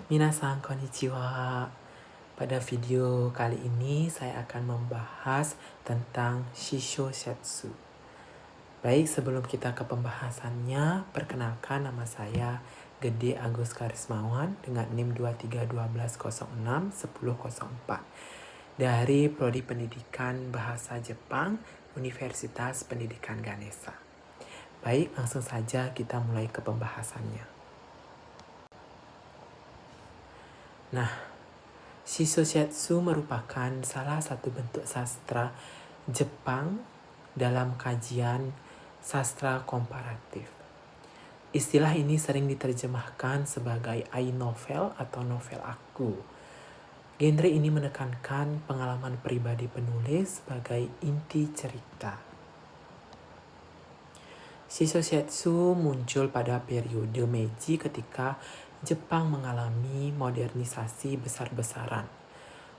Minasan konnichiwa. Pada video kali ini saya akan membahas tentang Shishoshetsu. Baik, sebelum kita ke pembahasannya, perkenalkan nama saya Gede Agus Karismawan dengan NIM 2312061004 dari Prodi Pendidikan Bahasa Jepang Universitas Pendidikan Ganesha. Baik, langsung saja kita mulai ke pembahasannya. Nah, Shishoshetsu merupakan salah satu bentuk sastra Jepang dalam kajian sastra komparatif. Istilah ini sering diterjemahkan sebagai ai novel atau novel aku. Genre ini menekankan pengalaman pribadi penulis sebagai inti cerita. Shishoshetsu muncul pada periode Meiji ketika Jepang mengalami modernisasi besar-besaran.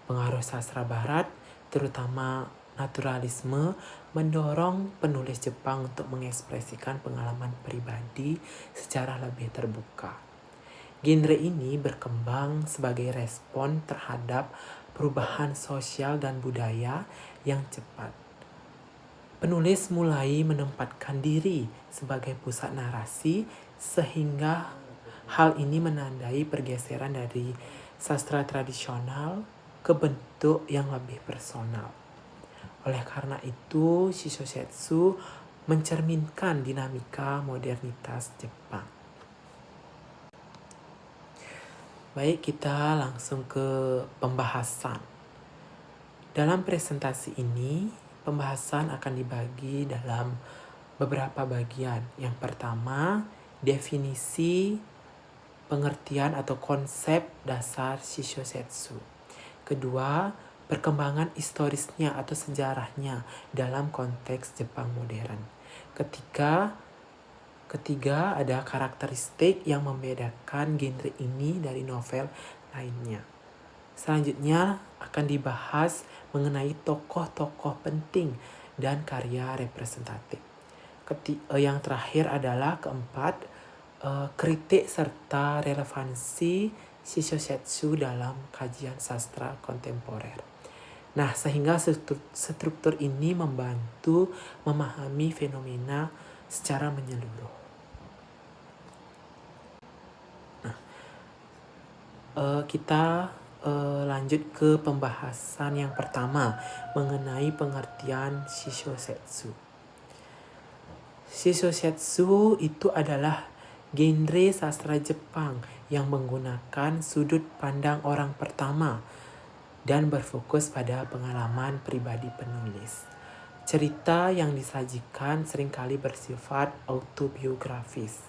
Pengaruh sastra barat, terutama naturalisme, mendorong penulis Jepang untuk mengekspresikan pengalaman pribadi secara lebih terbuka. Genre ini berkembang sebagai respon terhadap perubahan sosial dan budaya yang cepat. Penulis mulai menempatkan diri sebagai pusat narasi sehingga hal ini menandai pergeseran dari sastra tradisional ke bentuk yang lebih personal. Oleh karena itu, Shishoshetsu mencerminkan dinamika modernitas Jepang. Baik, kita langsung ke pembahasan. Dalam presentasi ini, pembahasan akan dibagi dalam beberapa bagian. Yang pertama, definisi pengertian atau konsep dasar Shishoshetsu. Kedua, perkembangan historisnya atau sejarahnya dalam konteks Jepang modern. Ketiga, ada karakteristik yang membedakan genre ini dari novel lainnya. Selanjutnya akan dibahas mengenai tokoh-tokoh penting dan karya representatif. Yang terakhir adalah keempat, kritik serta relevansi Shishoshetsu dalam kajian sastra kontemporer. Nah, sehingga struktur ini membantu memahami fenomena secara menyeluruh. Nah, kita lanjut ke pembahasan yang pertama mengenai pengertian Shishoshetsu. Shishoshetsu itu adalah genre sastra Jepang yang menggunakan sudut pandang orang pertama dan berfokus pada pengalaman pribadi penulis. Cerita yang disajikan seringkali bersifat autobiografis,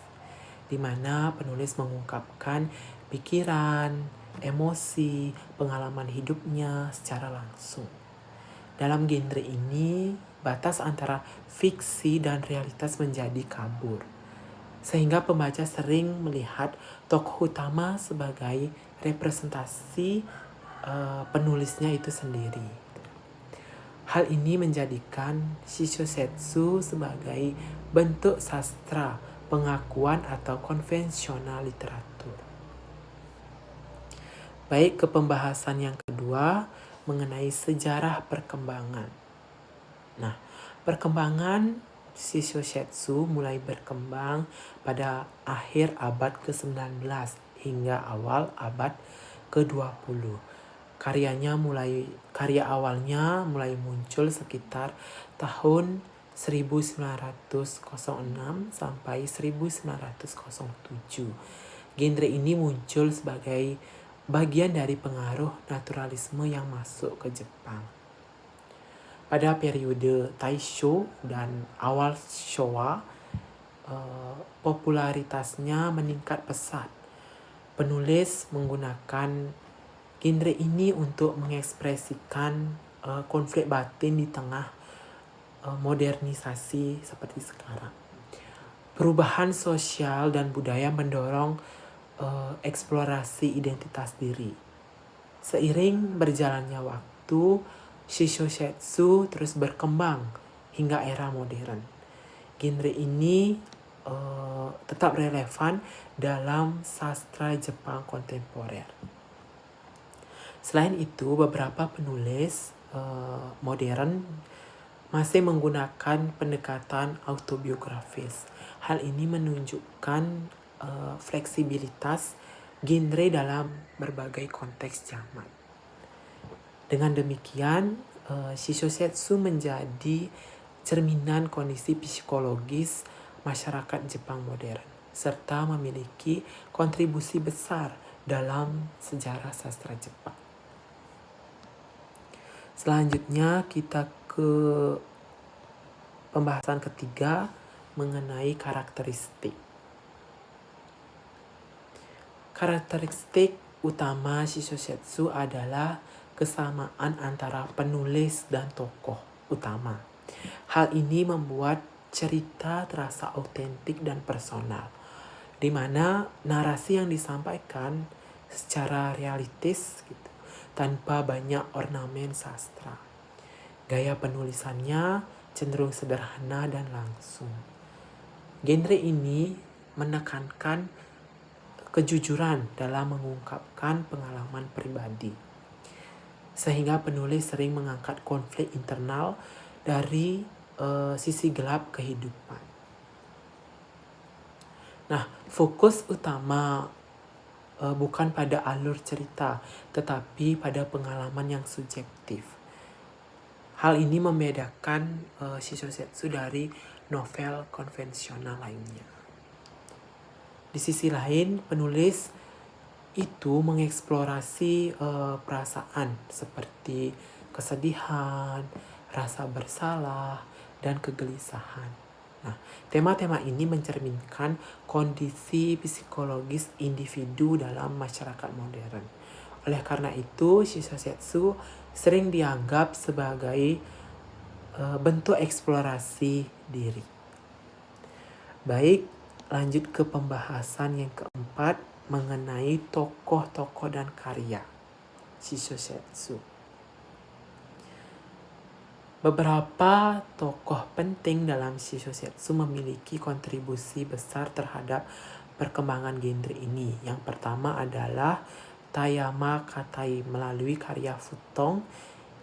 di mana penulis mengungkapkan pikiran, emosi, pengalaman hidupnya secara langsung. Dalam genre ini, batas antara fiksi dan realitas menjadi kabur, sehingga pembaca sering melihat tokoh utama sebagai representasi penulisnya itu sendiri. Hal ini menjadikan Shishoshetsu sebagai bentuk sastra pengakuan atau konvensional literatur. Baik, ke pembahasan yang kedua mengenai sejarah perkembangan. Nah, perkembangan Shishoshetsu mulai berkembang pada akhir abad ke-19 hingga awal abad ke-20. Karya awalnya mulai muncul sekitar tahun 1906 sampai 1907. Genre ini muncul sebagai bagian dari pengaruh naturalisme yang masuk ke Jepang. Pada periode Taisho dan awal Showa, popularitasnya meningkat pesat. Penulis menggunakan genre ini untuk mengekspresikan konflik batin di tengah modernisasi seperti sekarang. Perubahan sosial dan budaya mendorong eksplorasi identitas diri. Seiring berjalannya waktu, Shishoshetsu terus berkembang hingga era modern. Genre ini tetap relevan dalam sastra Jepang kontemporer. Selain itu, beberapa penulis modern masih menggunakan pendekatan autobiografis. Hal ini menunjukkan fleksibilitas genre dalam berbagai konteks zaman. Dengan demikian, Shishosetsu menjadi cerminan kondisi psikologis masyarakat Jepang modern, serta memiliki kontribusi besar dalam sejarah sastra Jepang. Selanjutnya kita ke pembahasan ketiga mengenai karakteristik. Karakteristik utama Shishosetsu adalah kesamaan antara penulis dan tokoh utama. Hal ini membuat cerita terasa autentik dan personal, di mana narasi yang disampaikan secara realistis gitu, tanpa banyak ornamen sastra. Gaya penulisannya cenderung sederhana dan langsung. Genre ini menekankan kejujuran dalam mengungkapkan pengalaman pribadi, sehingga penulis sering mengangkat konflik internal dari sisi gelap kehidupan. Nah, fokus utama bukan pada alur cerita, tetapi pada pengalaman yang subjektif. Hal ini membedakan Shishosetsu dari novel konvensional lainnya. Di sisi lain, penulis itu mengeksplorasi perasaan seperti kesedihan, rasa bersalah, dan kegelisahan. Nah, tema-tema ini mencerminkan kondisi psikologis individu dalam masyarakat modern. Oleh karena itu, Shishosetsu sering dianggap sebagai bentuk eksplorasi diri. Baik, lanjut ke pembahasan yang keempat mengenai tokoh-tokoh dan karya Shishosetsu. Beberapa tokoh penting dalam Shishosetsu memiliki kontribusi besar terhadap perkembangan genre ini. Yang pertama adalah Tayama Katai melalui karya Futong.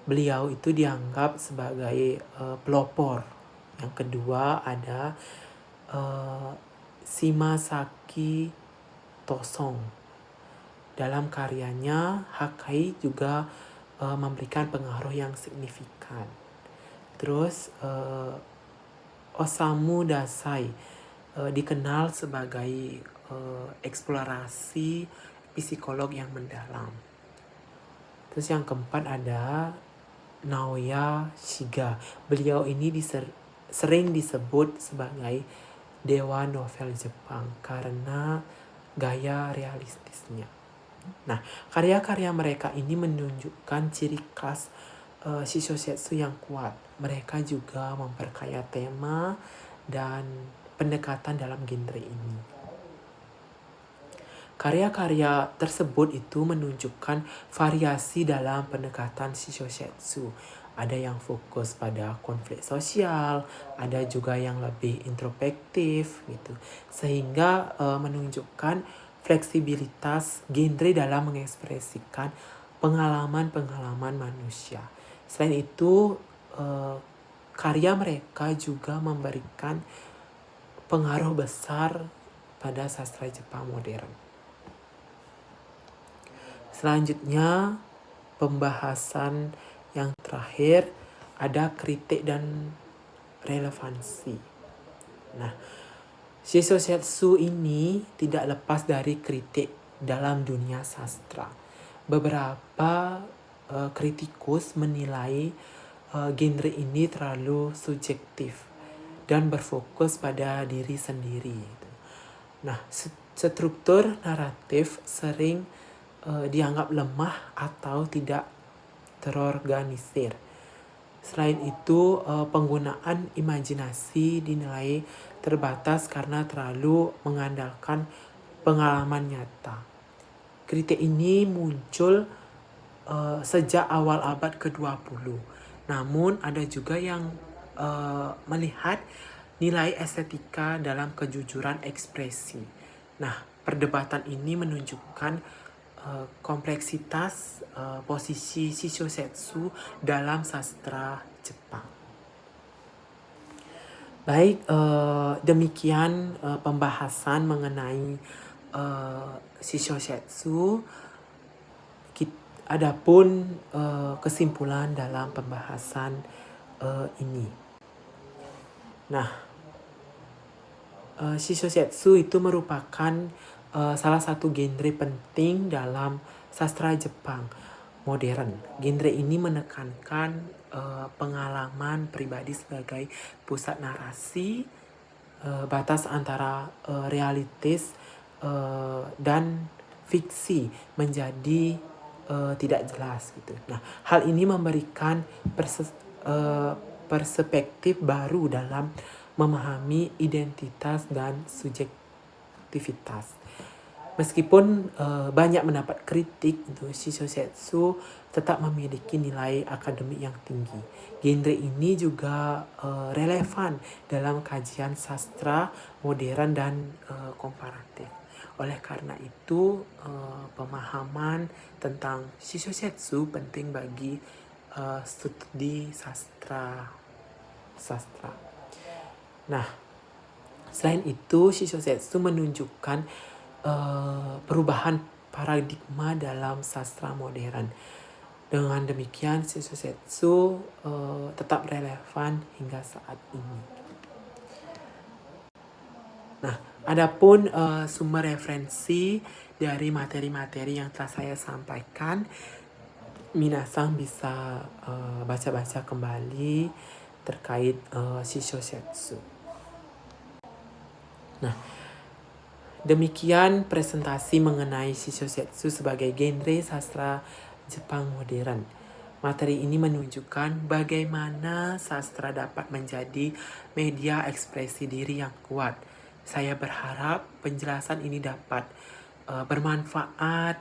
Beliau itu dianggap sebagai pelopor. Yang kedua ada Shimasaki Tosong. Dalam karyanya, Hakkai juga memberikan pengaruh yang signifikan. Terus Osamu Dazai dikenal sebagai eksplorasi psikolog yang mendalam. Terus yang keempat ada Naoya Shiga. Beliau ini sering disebut sebagai dewa novel Jepang karena gaya realistisnya. Nah, karya-karya mereka ini menunjukkan ciri khas Shishosetsu yang kuat. Mereka juga memperkaya tema dan pendekatan dalam genre ini. Karya-karya tersebut itu menunjukkan variasi dalam pendekatan Shishosetsu. Ada yang fokus pada konflik sosial, ada juga yang lebih introspektif gitu. Sehingga menunjukkan fleksibilitas genre dalam mengekspresikan pengalaman-pengalaman manusia. Selain itu, karya mereka juga memberikan pengaruh besar pada sastra Jepang modern. Selanjutnya, pembahasan yang terakhir ada kritik dan relevansi. Nah, Shishosetsu ini tidak lepas dari kritik dalam dunia sastra. Beberapa kritikus menilai genre ini terlalu subjektif dan berfokus pada diri sendiri. Nah, struktur naratif sering dianggap lemah atau tidak terorganisir. Selain itu, penggunaan imajinasi dinilai terbatas karena terlalu mengandalkan pengalaman nyata. Kritik ini muncul sejak awal abad ke-20. Namun ada juga yang melihat nilai estetika dalam kejujuran ekspresi. Nah, perdebatan ini menunjukkan kompleksitas posisi Shishosetsu dalam sastra Jepang. Baik, demikian pembahasan mengenai Shishosetsu. Adapun kesimpulan dalam pembahasan ini. Nah, Shishosetsu itu merupakan salah satu genre penting dalam sastra Jepang modern. Genre ini menekankan pengalaman pribadi sebagai pusat narasi, batas antara realistis dan fiksi menjadi tidak jelas gitu. Nah, hal ini memberikan perspektif baru dalam memahami identitas dan subjektivitas. Meskipun banyak mendapat kritik, Shishosetsu tetap memiliki nilai akademik yang tinggi. Genre ini juga relevan dalam kajian sastra modern dan komparatif. Oleh karena itu, pemahaman tentang Shishosetsu penting bagi studi sastra. Nah, selain itu, Shishosetsu menunjukkan perubahan paradigma dalam sastra modern. Dengan demikian, Shishosetsu tetap relevan hingga saat ini. Nah, adapun sumber referensi dari materi-materi yang telah saya sampaikan, minasang bisa baca-baca kembali terkait Shishosetsu. Nah, demikian presentasi mengenai Shishosetsu sebagai genre sastra Jepang modern. Materi ini menunjukkan bagaimana sastra dapat menjadi media ekspresi diri yang kuat. Saya berharap penjelasan ini dapat bermanfaat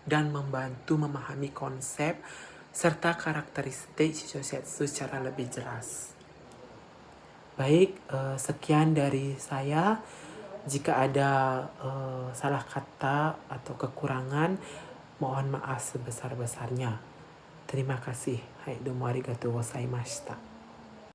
dan membantu memahami konsep serta karakteristik Shishosetsu secara lebih jelas. Baik, sekian dari saya. Jika ada salah kata atau kekurangan, mohon maaf sebesar-besarnya. Terima kasih. Hai, domo arigatou gozaimashita.